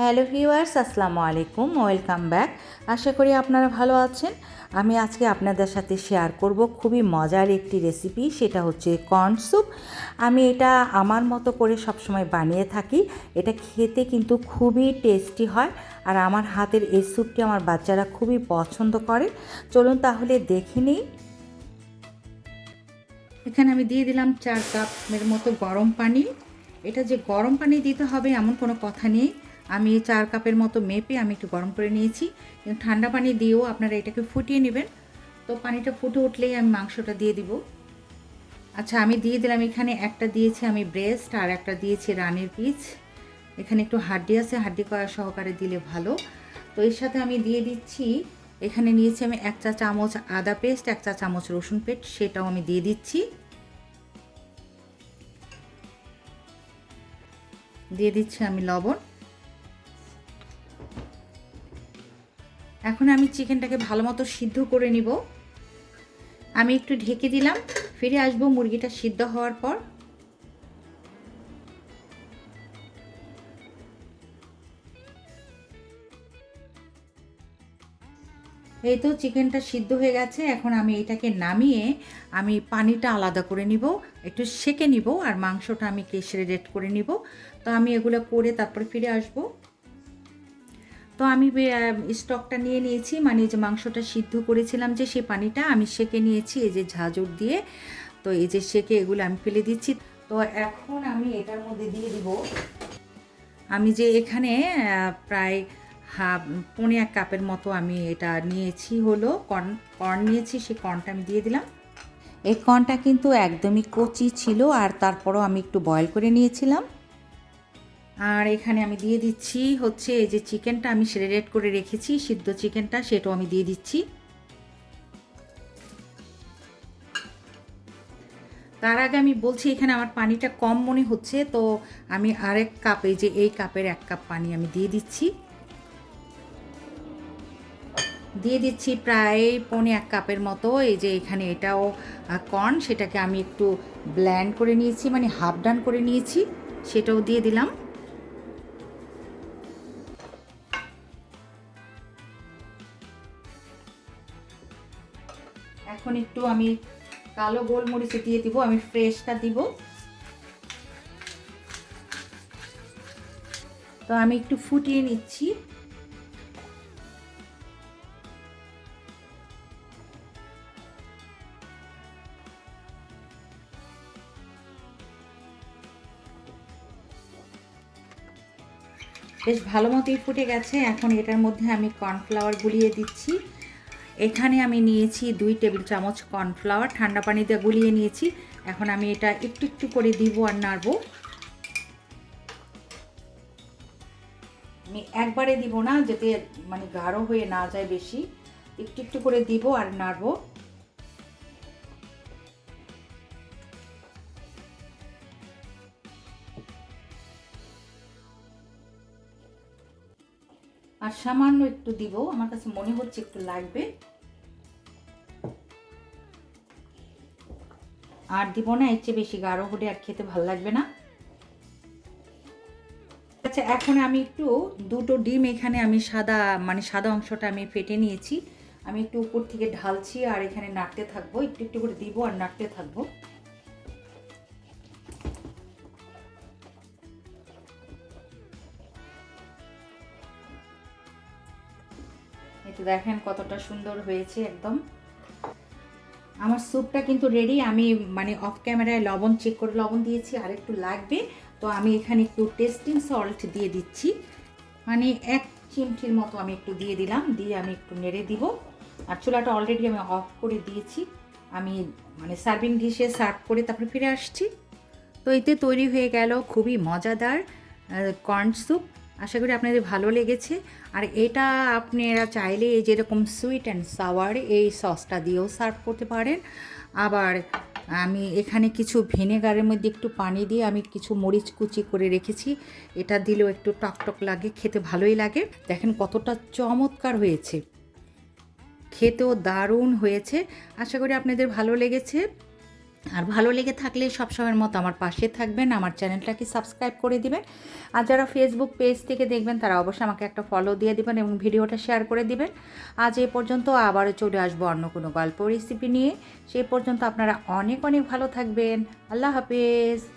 Hello viewers, আসসালামু আলাইকুম, welcome back. আশা করি আপনারা ভালো আছেন। আমি আজকে আপনাদের সাথে শেয়ার করব খুবই মজার একটি রেসিপি, সেটা হচ্ছে কর্ন স্যুপ। আমি এটা আমার মতো করে সবসময় বানিয়ে থাকি। এটা খেতে কিন্তু খুবই টেস্টি হয়, আর আমার হাতের এই স্যুপটি আমার বাচ্চারা খুবই পছন্দ করে। চলুন তাহলে দেখে নিই। এখানে আমি দিয়ে দিলাম 4 কাপের মতো গরম পানি। এটা যে গরম পানি দিতে হবে এমন কোনো কথা নেই। আমি 4 কাপের মতো মেপে আমি একটু গরম করে নিয়েছি। কিন্তু ঠান্ডা পানি দিয়েও আপনারা এটাকে ফুটিয়ে নেবেন। তো পানিটা ফুটে উঠলেই আমি মাংসটা দিয়ে দিব। আচ্ছা, আমি দিয়ে দিলাম, এখানে একটা দিয়েছি আমি ব্রেস্ট, আর একটা দিয়েছি রানের পিস। এখানে একটু হাড্ডি আছে, হাড্ডি করা সহকারে দিলে ভালো। তো এর সাথে আমি দিয়ে দিচ্ছি, এখানে নিয়েছি আমি 1 চা চামচ আদা পেস্ট, 1 চা চামচ রসুন পেস্ট, সেটাও আমি দিয়ে দিচ্ছি। দিয়ে দিচ্ছি আমি লবণ। এখন আমি চিকেনটাকে ভালো মতো সিদ্ধ করে নিব। আমি একটু ঢেকে দিলাম, ফিরে আসবো মুরগিটা সিদ্ধ হওয়ার পর। এই তো চিকেনটা সিদ্ধ হয়ে গেছে। এখন আমি এটাকে নামিয়ে আমি পানিটা আলাদা করে নিব, একটু সেকে নিব, আর মাংসটা আমি কেশরে রেড করে নিব। তো আমি এগুলো করে তারপরে ফিরে আসবো। তো আমি স্টকটা নিয়ে নিয়েছি, মানে যে মাংসটা সিদ্ধ করেছিলাম যে সেই পানিটা আমি সেকে নিয়েছি এই যে ঝাঁঝর দিয়ে। তো এই যে সেকে এগুলো আমি ফেলে দিচ্ছি। তো এখন আমি এটার মধ্যে দিয়ে দিব, আমি যে এখানে প্রায় পৌনে 1 কাপের মতো আমি এটা নিয়েছি, হলো কর্ন নিয়েছি, সেই কর্নটা আমি দিয়ে দিলাম। এই কর্নটা কিন্তু একদমই কচি ছিল, আর তারপরও আমি একটু বয়েল করে নিয়েছিলাম। আর এখানে আমি দিয়ে দিচ্ছি হচ্ছে এই যে চিকেনটা আমি শ্রেডেড করে রেখেছি, সিদ্ধ চিকেনটা, সেটাও আমি দিয়ে দিচ্ছি। তার আগে আমি বলছি, এখানে আমার পানিটা কম মনে হচ্ছে, তো আমি আরেক কাপ, এই যে এই কাপের 1 কাপ পানি আমি দিয়ে দিচ্ছি। দিয়ে দিচ্ছি প্রায় পৌনে 1 কাপের মতো। এই যে এখানে এটাও কর্ন, সেটাকে আমি একটু ব্ল্যান্ড করে নিয়েছি, মানে হাফ ডান করে নিয়েছি, সেটাও দিয়ে দিলাম। এখন একটু আমি কালো গোলমরিচ দিয়ে দিব, আমি ফ্রেশটা দিব। তো আমি একটু ফুটিয়ে নিচ্ছি। বেশ ভালো মতোই ফুটে গেছে। এখন এটার মধ্যে আমি কর্নফ্লাওয়ার গুলিয়ে দিচ্ছি। এখানে আমি নিয়েছি 2 টেবিল চামচ কর্নফ্লাওয়ার, ঠান্ডা পানিতে গুলিয়ে নিয়েছি। এখন আমি এটা একটু একটু করে দিব আর নাড়বো। আমি একবারে দিব না, যাতে মানে গাঢ় হয়ে না যায় বেশি, একটু একটু করে দিব আর নাড়বো। আর সামান্য একটু দিব, আমার কাছে মনে হচ্ছে একটু লাগবে, আর দিব না, এর চেয়ে বেশি গাঢ় হলে আর খেতে ভালো লাগবে না। আচ্ছা, এখন আমি একটু 2টো ডিম এখানে আমি সাদা অংশটা আমি ফেটে নিয়েছি, আমি একটু উপর থেকে ঢালছি, আর এখানে নাড়তে থাকবো, একটু একটু করে দিব আর নাড়তে থাকবো। একটু দেখেন কতটা সুন্দর হয়েছে একদম। আমার স্যুপটা কিন্তু রেডি। আমি মানে অফ ক্যামেরায় লবণ চেক করে লবণ দিয়েছি, আর একটু লাগবে। তো আমি এখানে একটু টেস্টিং সল্ট দিয়ে দিচ্ছি, মানে 1 চিমটির মতো আমি একটু দিয়ে দিলাম, দিয়ে আমি একটু নেড়ে দিব। আর চুলাটা অলরেডি আমি অফ করে দিয়েছি। আমি মানে সার্ভিং ডিশে সার্ভ করে তারপরে ফিরে আসছি। তো এতে তৈরি হয়ে গেল খুবই মজাদার কর্ন স্যুপ। আশা করি আপনাদের ভালো লেগেছে। আর এটা আপনারা চাইলে যেরকম সুইট অ্যান্ড সাওয়ার এই সসটা দিয়েও সার্ভ করতে পারেন। আবার আমি এখানে কিছু ভিনেগারের মধ্যে একটু পানি দিয়ে আমি কিছু মরিচ কুচি করে রেখেছি, এটা দিলেও একটু টকটক লাগে, খেতে ভালোই লাগে। দেখেন কতটা চমৎকার হয়েছে, খেতেও দারুণ হয়েছে। আশা করি আপনাদের ভালো লেগেছে। আর ভালো লেগে থাকলে সবসময়ের মতো আমার পাশে থাকবেন, আমার চ্যানেলটাকে সাবস্ক্রাইব করে দিবেন। আর যারা ফেসবুক পেজ থেকে দেখবেন তারা অবশ্যই আমাকে একটা ফলো দিয়ে দিবেন এবং ভিডিওটা শেয়ার করে দিবেন। আজ এ পর্যন্ত, আবারও চলে আসবো অন্য কোনো গল্প রেসিপি নিয়ে। সেই পর্যন্ত আপনারা অনেক অনেক ভালো থাকবেন। আল্লাহ হাফেজ।